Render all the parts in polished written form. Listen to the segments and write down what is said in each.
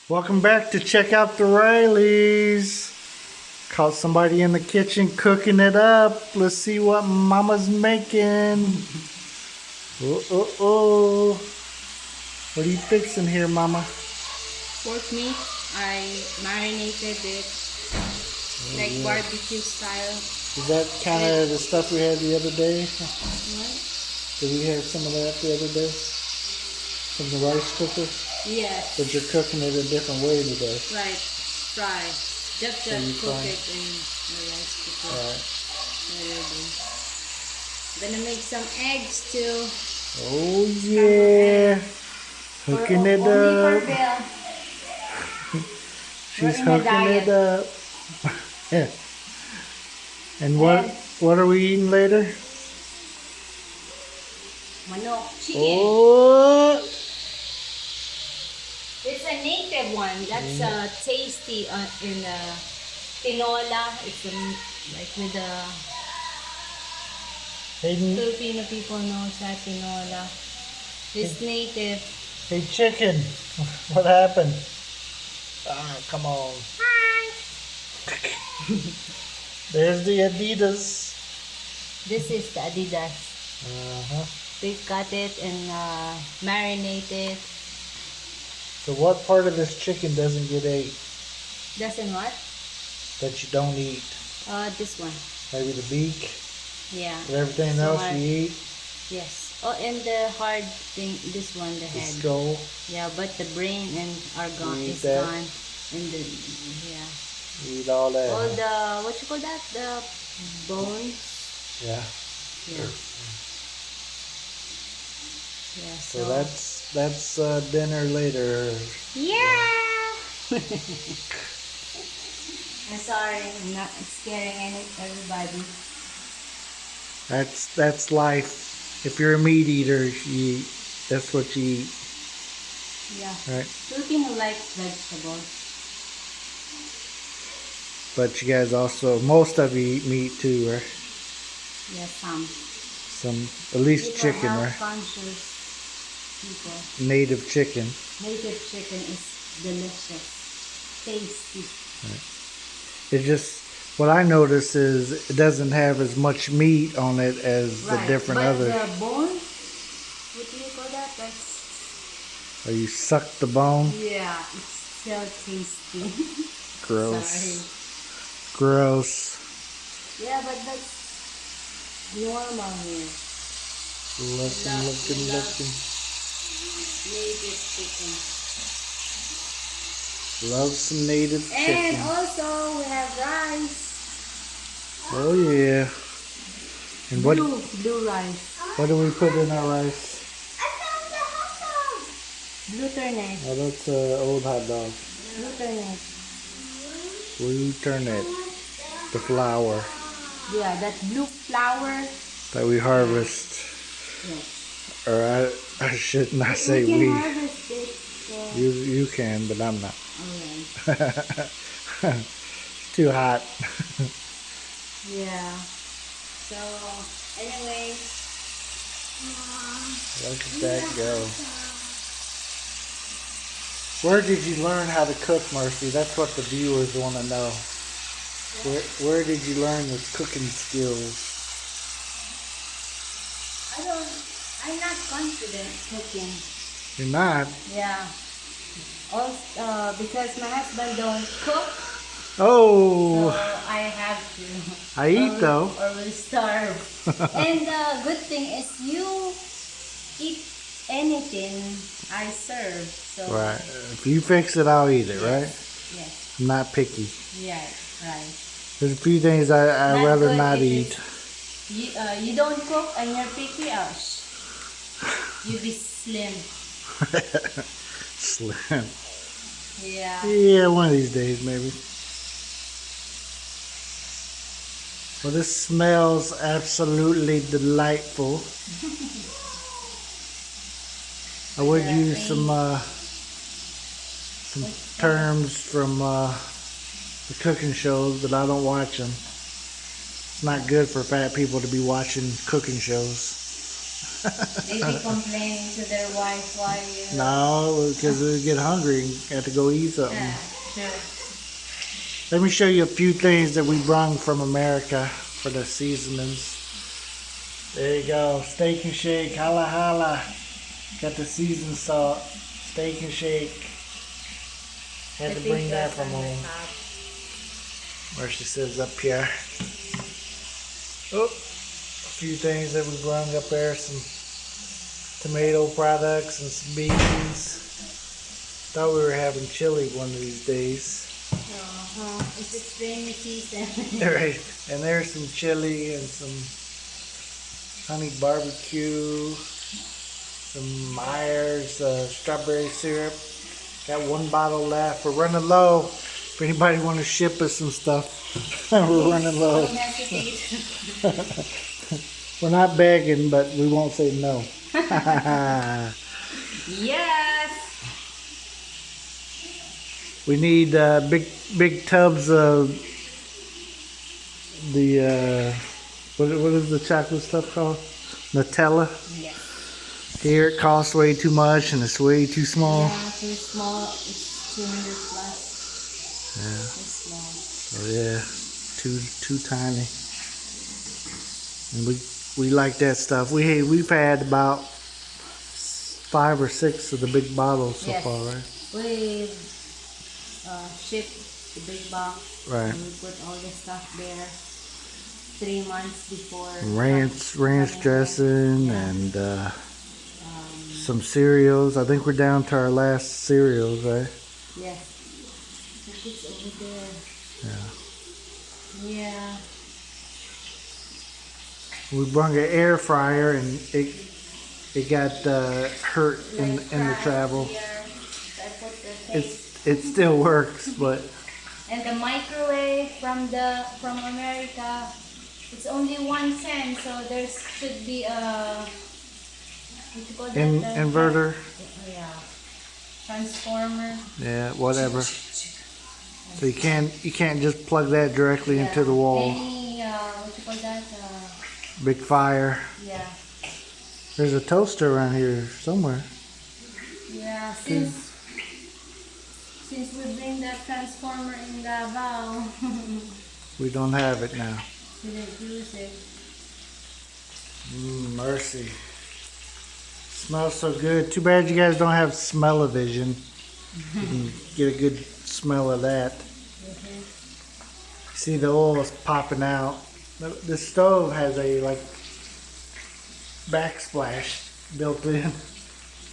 Welcome back to Check Out the Rileys. Caught somebody in the kitchen cooking it up. Let's see what Mama's making. Oh. What are you fixing here, Mama? Pork meat. I marinated it like barbecue style. Is that kind of the stuff we had the other day? What? Did we have some of that the other day? From the rice cooker? Yes. But you're cooking it a different way today. Right. Fry. Just cook fry. it in the rice cooker. Alright. Gonna make some eggs too. Oh yeah. Hooking it up. She's hooking it up. Yeah. And what are we eating later? Manok. Chie. Oh. It's a native one. That's tasty in tinola. It's like with the Filipino people know that tinola. It's native. Hey chicken, what happened? Ah, come on. Hi. There's the Adidas. This is the Adidas. We cut it and marinate it. So what part of this chicken doesn't get ate? Doesn't what? That you don't eat? This one. Maybe the beak? Yeah. But everything else you eat? Yes. Oh, and the hard thing, this one, the head. The skull? Yeah, but the brain and are gone. You eat Is that? gone. And the You eat all that? all the what you call that? The bones. Yeah. Yeah. Yeah. So that's dinner later. Yeah. I'm sorry, I'm not scaring everybody. That's life. If you're a meat eater, you eat. That's what you eat. Yeah. Right. Filipino likes vegetables. But you guys also, most of you eat meat too, right? Yeah, some. At least People chicken, health right? conscious people. Native chicken. Native chicken is delicious, tasty. Right. It just, what I notice is it doesn't have as much meat on it as the different others. But the bone, what do you call that? That's... Or you suck the bone? Yeah, it's so tasty. Gross. Sorry. Gross. Yeah, but that's normal here. Looking. Native chicken. Love some native chicken. And also we have rice. Oh yeah. And Blue rice. what do we put in our rice? I found the hot dog. Blue turnip. Oh, that's an old hot dog. Blue turnip. Blue turnip. The flour Yeah, that blue flour. that we harvest. Yes. Or I should not say We can we. harvest it. So. You can, but I'm not. Alright. It's too hot. Yeah. So, anyway. Look at that go. Where did you learn how to cook, Mercy? That's what the viewers want to know. Where did you learn your cooking skills? I'm not confident cooking. You're not? Yeah. Also, because my husband don't cook, Oh, so I have to. I eat though. Or will starve. And the good thing is you eat anything I serve. So Right. If you fix it, I'll eat it, right? Yes. I'm not picky. Yeah. Right. There's a few things I'd rather good not if eat. You don't cook and you're picky. You be slim. Slim. Yeah. Yeah, one of these days maybe. Well, this smells absolutely delightful. I would use some terms from the cooking shows, but I don't watch them. It's not good for fat people to be watching cooking shows. They be complaining to their wife why you. No, because we get hungry and have to go eat something. Yeah, sure. Let me show you a few things that we brought from America for the seasonings. There you go, steak and shake, holla holla. Got the seasoned salt, steak and shake. Had to bring that from home. Where she says up here. Oh, a few things that we brought up there, some tomato products and some beans. Thought we were having chili one of these days. It's extremely season. Right, and there's some chili and some honey barbecue, some Myers strawberry syrup. Got one bottle left. We're running low. If anybody want to ship us some stuff, we're running low. Don't hesitate. We're not begging, but we won't say no. Yes. We need big tubs of the what is the chocolate stuff called? Nutella. Yes. Here it costs way too much and it's way too small. Yeah, too small. It's 200 plus. Yeah. Too small. So yeah, too tiny. And we like that stuff. We've had about 5 or 6 of the big bottles so far, right? We ship the big box. Right. And we put all the stuff there 3 months before. Ranch dressing and some cereals. I think we're down to our last cereals, right? Yes. It's over there. Yeah. Yeah. We brought an air fryer and it got hurt in the travel. It still works, but. And the microwave from America, it's only 1 cent, so there should be a what you call that? Inverter. Yeah. Transformer. Yeah, whatever. So you can't just plug that directly into the wall. Any what you call that? Big fire. Yeah. There's a toaster around here somewhere. Yeah. Since we bring that transformer in Davao, We don't have it now. we didn't use it. Mercy. Smells so good. Too bad you guys don't have smell-o-vision. You can get a good smell of that. See the oil is popping out. The stove has a like backsplash built in.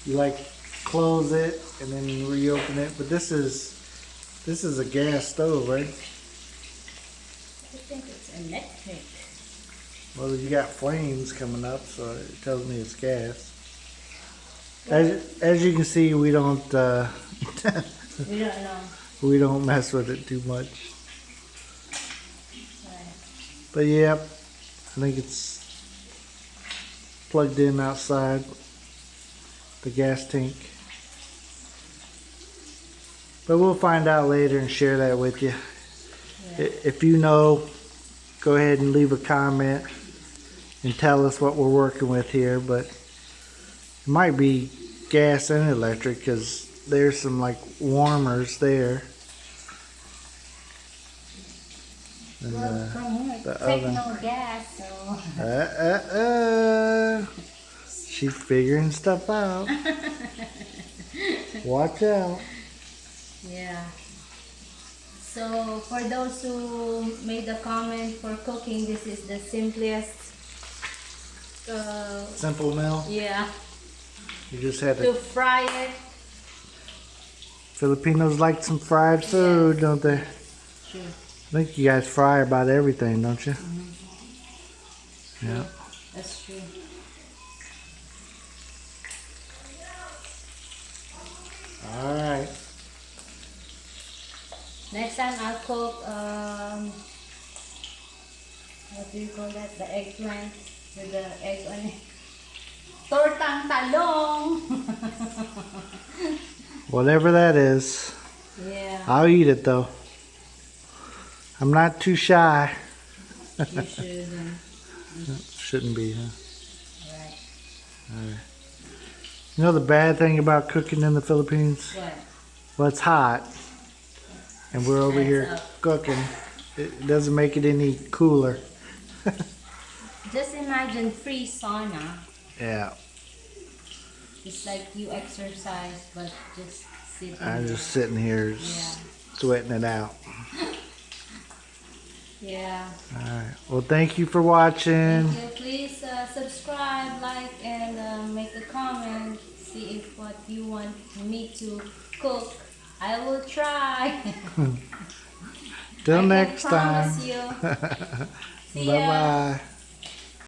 You like close it and then reopen it. But this is a gas stove, right? I think it's electric. Well, you got flames coming up, so it tells me it's gas. As you can see, we don't We don't know. we don't mess with it too much. Right. But yep, I think it's plugged in outside the gas tank. But we'll find out later and share that with you. Yeah. If you know, go ahead and leave a comment and tell us what we're working with here. But it might be gas and electric because there's some like warmers there. And, Well, from here, the take oven. no gas, so. She's figuring stuff out. Watch out. Yeah. So for those who made a comment for cooking, this is the simplest. Simple meal. Yeah. You just had To to. fry it. Filipinos like some fried food, don't they? Sure. I think you guys fry about everything, don't you? Yeah. That's true. All right. Next time I'll cook, what do you call that? The eggplant with the egg on it. Tortang talong! Whatever that is, Yeah, I'll eat it though. I'm not too shy. you shouldn't. Shouldn't be, huh? Right. You know the bad thing about cooking in the Philippines? What? Well, it's hot. And we're over here cooking. It doesn't make it any cooler. Just imagine free sauna. Yeah. It's like you exercise, but just sitting. I'm just sitting here sweating it out. Yeah. Alright. Well, thank you for watching. Thank you. Please subscribe, like, and make a comment. See if what you want me to cook. I will try. Till next time. Promise you. See Bye ya. bye.